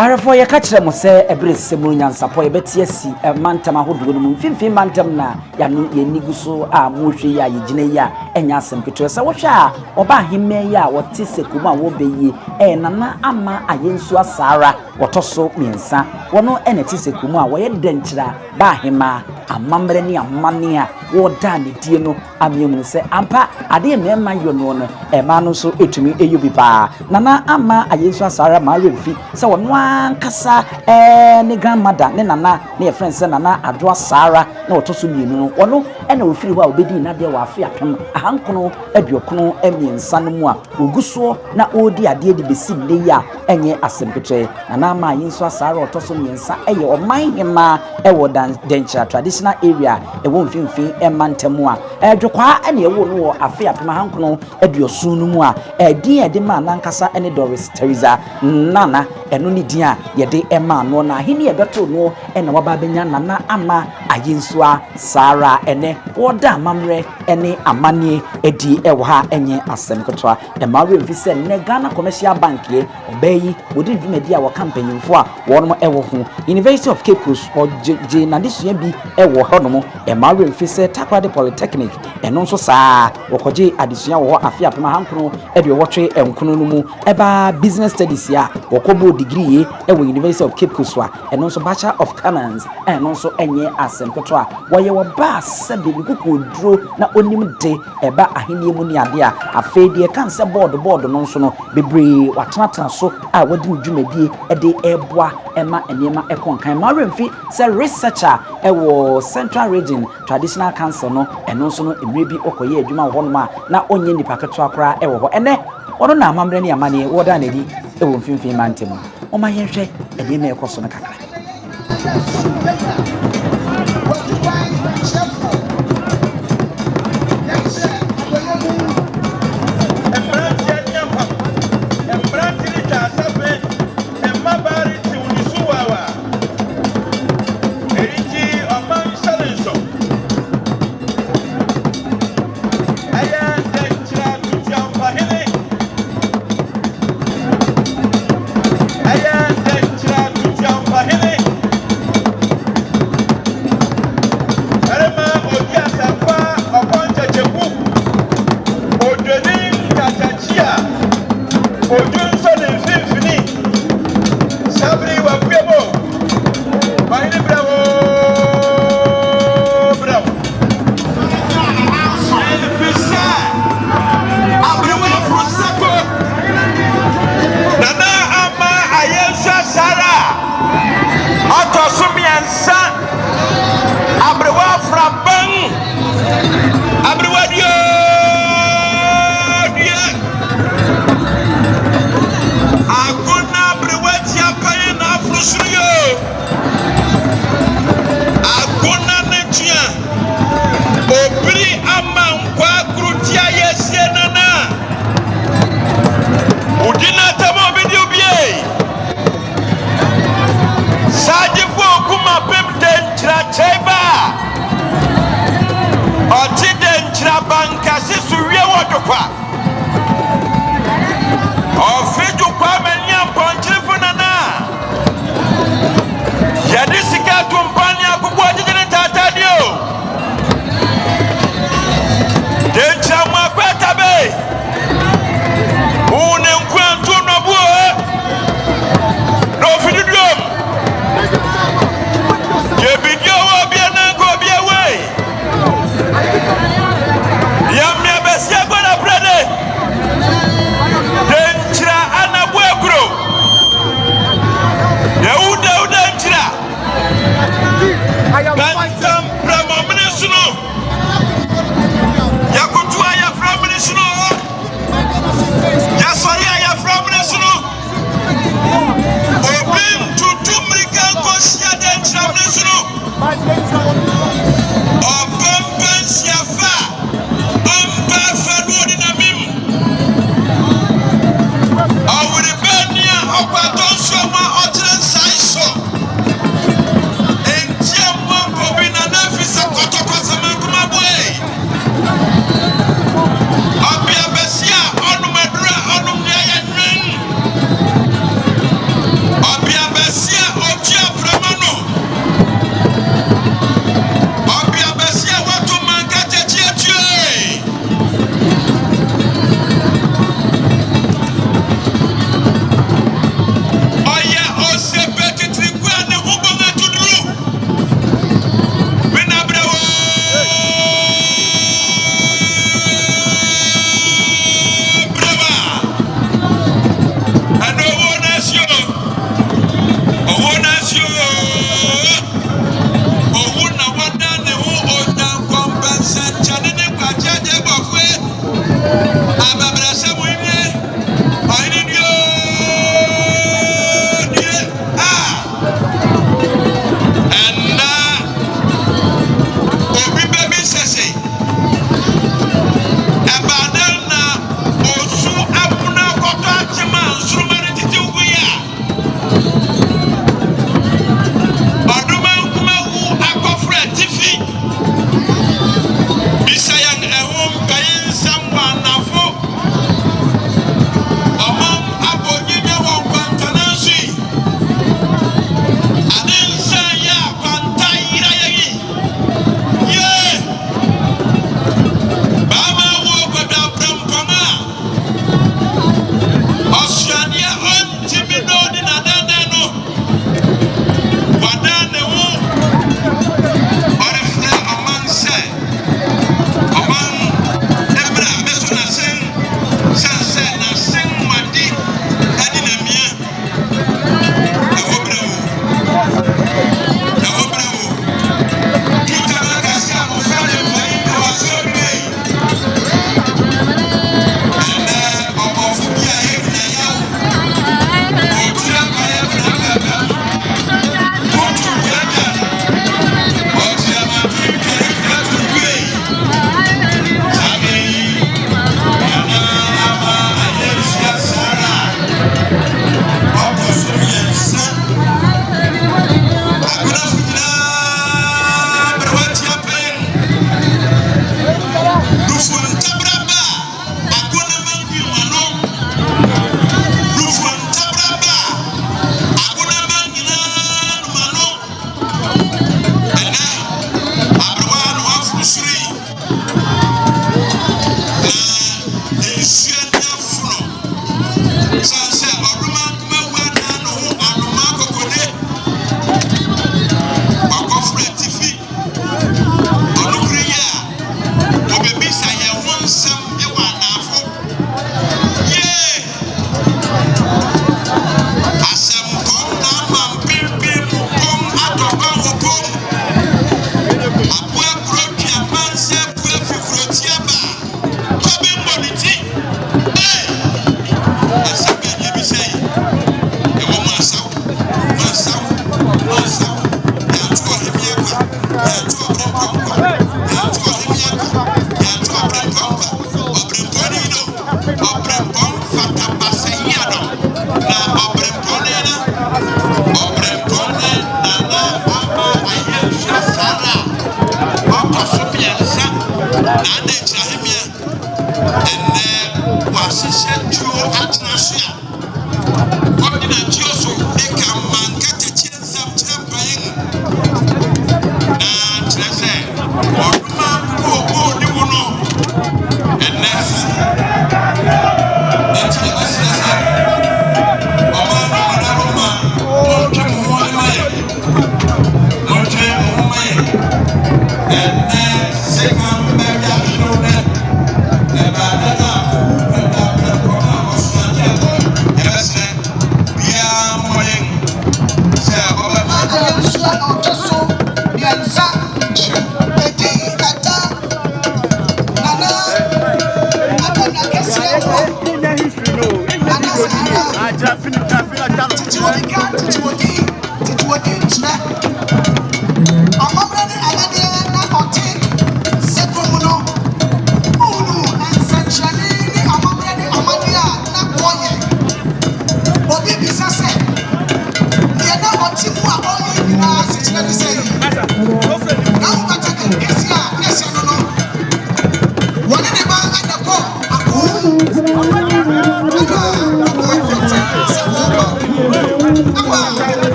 Arafo ya kachira mo se ebrese mu NYANSAPO ye betie si mantam ahodo no mu mfimfin mantam na ya no ye niguso a mo hwe ya ye gine ya enya asem keto se wo hwe a oba hemme ya wote sekuma wo beyi nana ama Ayensuaa Saara wotoso miensa wono enete sekuma wo ye denkyira ba hema amamre ni amane a wo da ne die no amiemu se ampa ade mema yono no ema no so etumi eyubi pa nana ama Ayensuaa Saara ma refi se wono kasa ne grandmother ne nana ne ye friend se nana adwa Saara na wotoso mienu no wono ena ofiri ho a obedi na de wa afi apem ahankono aduokono emiensa no mu a oguso na odi ade de besi ne ya enye asemketre nana ama Ayensuaa Saara wotoso miensa eye oman hema ewo Denkyira traditional area ewo mfimfin emantamu a dwokwa ene ewo no wo afi apem ahankono aduosun no mu a din ede ma nankasa ene Doris Teresa nana eno ni dia yede ema no na hini ebeto no ena waba benya nana ama Ayensuaa Saara ene woda amamre ene amanie edi ewo ha enye asem kotwa emawe mfise ne Ghana Commercial Bank ye obayi wodi dwumadi a wo campaignfo a wono ewo ho University of Cape Coast o je na disua bi ewo hono emawe mfise Takoradi Polytechnic eno nso saa wokoje adisua wo afi apema hankro ede wotwe enkono no mu eba business studies ya wokobo degree ewo University of Cape Coast eno nso Bachelor of Commerce eno nso enye asem kotwa woye wo ba sebe bikuko duro na onim de eba ahenie mu ni ade a afedie kanse board no nso no bebre watenatena so a wodi dwumadie ede eboa ema enema ekonkan maremfi se researcher ewo Central Region Traditional Council no eno nso no emrebi okoye adwuma wo no ma na onye nipa keto akora ewo ho ene wono na amamre ne amane woda na di ewo mfimfin mantem o ma yenhwe ede na ekoso no kakra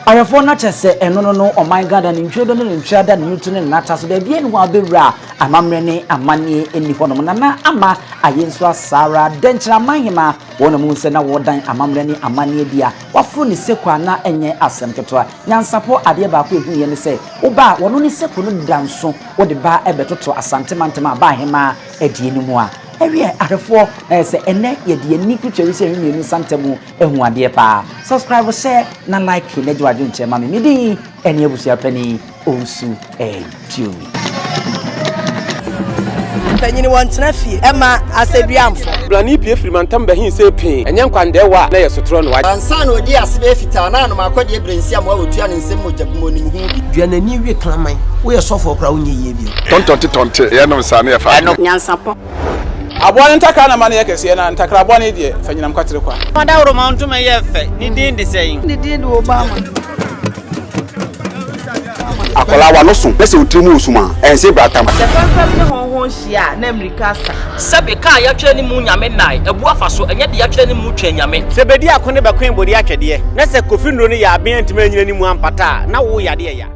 Arefo na chese eno no oh my god and intro no ntrada no to na ta so da bia no abewura amamre ne amane eni hono na ama Ayensuaa Saara Denkyiraman hima wona mu se na wodan amamre ne amane dia wafro ne sekwa na enye asem ketwa NYANSAPO ade ba ko ehu ye ne se oba wono ne sekwa no danso wode ba ebetoto asante mantema ba hima edie ni mu a ewie arefo se ene ye de ni kutweri se hwenu santemu ehu ade pa subscribe share na like ne dwaju nche ma me midi ene ebusia pani onsu edu Penyini wantena fie ema aseduamfo blani pie frimantam behin se pin enye nkwande wa na yesotro no wa ansa na odi asebe fita na no makodi ebrensi am wa otua ne nsem mojabumoni hu duanani wie klaman wo ye sofo kra wo nye yie bi tontonte ye no sa na ye fa NYANSAPO abone ntaka na mane yekese na ntakra abone die fanyinam kwatere kwa mada woro ma ntuma ye fe ni din de seyin ni din de Obama akola wa no so pese otrimu osuma ense bratam the papa ne honhon hia na America sa sabe ka ya twa ni mu nyame nai ebu afaso enye de ya twa ni mu twa nyame sebedi akone bekwen bodi atwede na se kofi nro ne ya aben ntima nyina ni mu ampata na wo yade ya